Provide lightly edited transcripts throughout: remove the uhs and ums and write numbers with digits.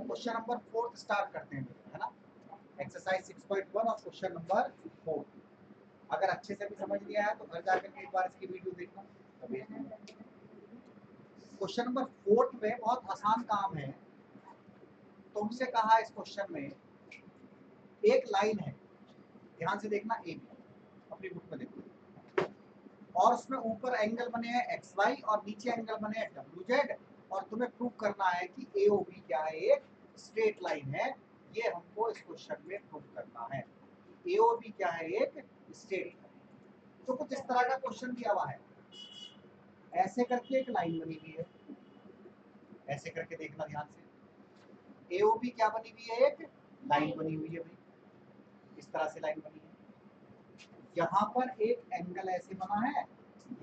Question number 4 start करते हैं, है ना। एक्सरसाइज 6.1 और क्वेश्चन नंबर 4। अगर अच्छे से भी समझ लिया है तो घर जाकर के एक बार इसकी वीडियो देखना। क्वेश्चन नंबर 4 में बहुत आसान काम है। तुमसे कहा इस क्वेश्चन में एक लाइन है, ध्यान से देखना, ए बी, अपनी बुक में देखो, और उसमें ऊपर एंगल बने हैं एक्स वाई और नीचे एंगल बने हैं डब्ल्यू जेड, और तुम्हें प्रूव करना है कि ए ओ बी क्या है, एक स्ट्रेट लाइन है। ये हमको इस क्वेश्चन में प्रूव करना है। ए ओ बी क्या है, एक स्ट्रेट लाइन। तो कुछ इस तरह का क्वेश्चन दिया हुआ है, ऐसे करके एक लाइन बनी हुई है, ऐसे करके देखना ध्यान से। ए ओ बी क्या बनी हुई है, एक लाइन बनी हुई है भाई, इस तरह से लाइन बनी है। यहाँ पर एक एंगल ऐसे बना है,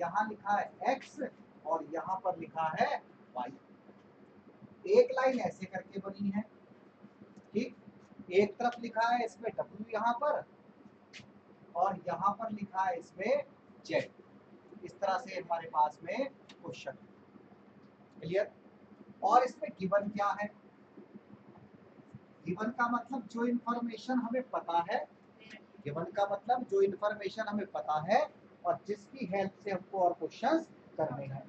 यहाँ लिखा है एक्स और यहाँ पर लिखा है वाई। एक लाइन ऐसे करके बनी है, ठीक। एक तरफ लिखा है इसमें डब्ल्यू यहाँ पर, और यहाँ पर लिखा है इसमें जेड। इस तरह से हमारे पास में क्वेश्चन, क्लियर। और इसमें गिवन क्या है, गिवन का मतलब जो इंफॉर्मेशन हमें पता है, गिवन का मतलब जो इंफॉर्मेशन हमें पता है और जिसकी हेल्प से हमको और क्वेश्चंस करने हैं।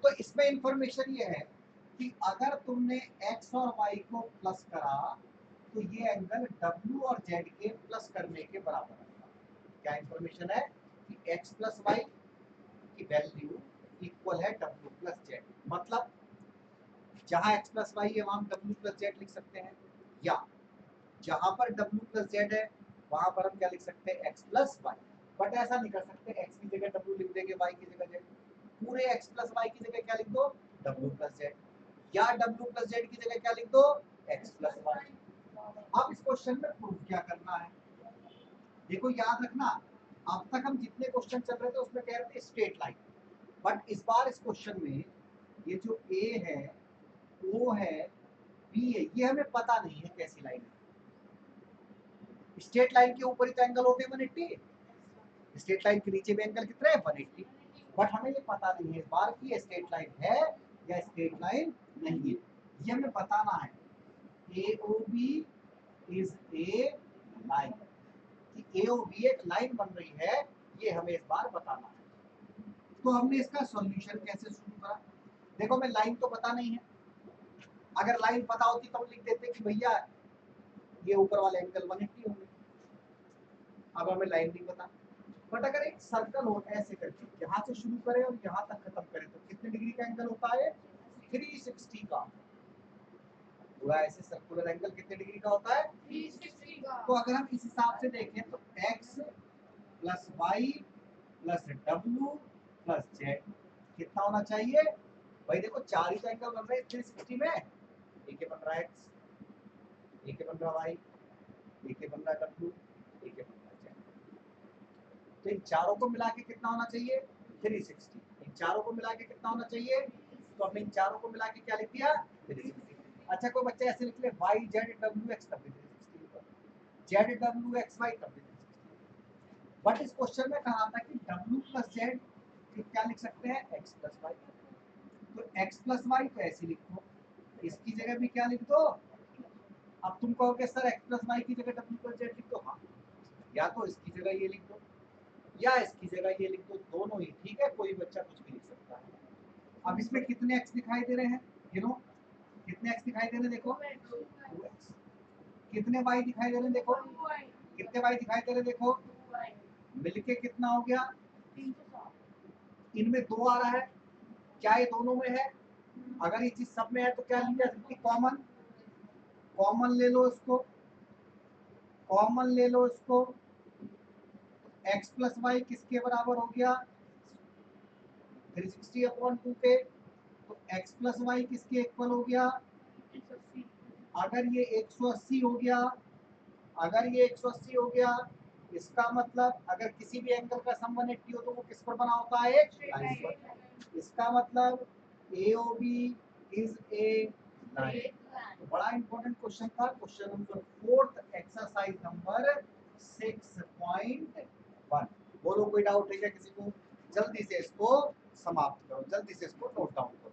तो इसमें इंफॉर्मेशन ये है कि अगर तुमने x और y को प्लस करा तो ये एंगल w और z के प्लस करने के बराबर है। क्या इंफॉर्मेशन है कि x प्लस वाई की वैल्यू इक्वल है w प्लस जेड। मतलब जहां x प्लस वाई है वहां हम w प्लस जेड लिख सकते हैं, या जहां पर w प्लस जेड है वहां पर हम क्या लिख सकते हैं, x प्लस वाई। बट ऐसा नहीं कर सकते, x की जगह w लिख देंगे, y की जगह z। पूरे x प्लस वाई की जगह क्या लिख दो, w प्लस जेड, या w प्लस जेड की जगह क्या लिख दो, x प्लस वाई। अब इस क्वेश्चन में प्रूफ क्या करना है, देखो याद रखना, अब तक हम जितने क्वेश्चन चल रहे थे उसमें कह रहे थे स्ट्रेट लाइन, बट इस बार इस क्वेश्चन में ये जो a है, o है, b है, ये हमें पता नहीं है कैसी लाइन है। स्ट्रेट लाइन के ऊपर ही तो एंगल होते हैं 180, स्ट्रेट लाइन के नीचे भी एंगल कितने हैं, 180। बट हमें ये पता नहीं है इस बार की ये स्ट्रेट लाइन है या स्ट्रेट लाइन नहीं है, ये हमें बताना है। AOB इज ए लाइन, कि AOB एक लाइन बन रही है, ये हमें इस बार बताना है। तो हमने इसका सॉल्यूशन कैसे शुरू करा, देखो मैं लाइन तो पता नहीं है, अगर लाइन पता होती तो हम लिख देते कि भैया ये ऊपर वाले एंगल 180 होंगे। अब हमें लाइन नहीं पता, बट अगर एक सर्कल हो ऐसे करके यहाँ से शुरू करें और यहाँ तक खत्म करें तो कितने डिग्री का एंगल होता है, 360 का। पूरा ऐसे सर्कुलर एंगल कितने डिग्री का होता है, 360 का। तो अगर हम इस हिसाब से देखें तो x plus Y plus W plus Z कितना होना चाहिए भाई, देखो चार ही तो एंगल बन रहे हैं 360 में। एक बन रहा है x, एक बन रहा y, एक बन रहा w, एक बन रहा z। तो इन चारों को मिला के कितना होना चाहिए, 360। इन चारों को मिला के कितना होना चाहिए, तो हमने इन चारों को मिला के क्या लिख दिया, 360। अच्छा कोई बच्चा ऐसे लिख ले y z w x तब भी 360, z w x y तब भी 360। बट इस क्वेश्चन में कहा था कि w प्लस जेड क्या लिख सकते हैं, x प्लस वाई। तो x प्लस वाई तो ऐसे लिखो, इसकी जगह भी क्या लिख दो। अब तुम कहोगे सर x प्लस वाई की जगह w प्लस जेड लिख दो, हाँ, या तो इसकी जगह ये लिख दो या इसकी जगह ये लिख दो, दोनों ही ठीक है, कोई बच्चा कुछ भी लिख सकता है। अब इसमें कितने x दिखाई दे रहे हैं, गिनो कितने x दिखाई दे रहे हैं, देखो 2x। कितने y दिखाई दे रहे हैं, देखो कितने y दिखाई दे रहे हैं, देखो मिलके कितना हो गया, 360। इनमें 2 आ रहा है, क्या ये दोनों में है, अगर ये चीज सब में है तो क्या ली जा सकती, कॉमन, कॉमन ले लो इसको, कॉमन ले लो इसको। x प्लस वाई किसके बराबर हो गया, 360/2 के। तो x प्लस वाई किसके इक्वल हो गया, 180। अगर ये 180 हो गया, अगर ये 180 हो गया, इसका मतलब अगर किसी भी एंगल का सम 180 हो तो वो किस पर बना होता है, एक लाइन पर। इसका मतलब AOB इज ए लाइन। तो बड़ा इंपॉर्टेंट क्वेश्चन था, क्वेश्चन नंबर 4 एक्सरसाइज नंबर 6.1। बोलो कोई डाउट है क्या किसी को, जल्दी से इसको समाप्त करो, जल्दी से इसको नोट डाउन करो।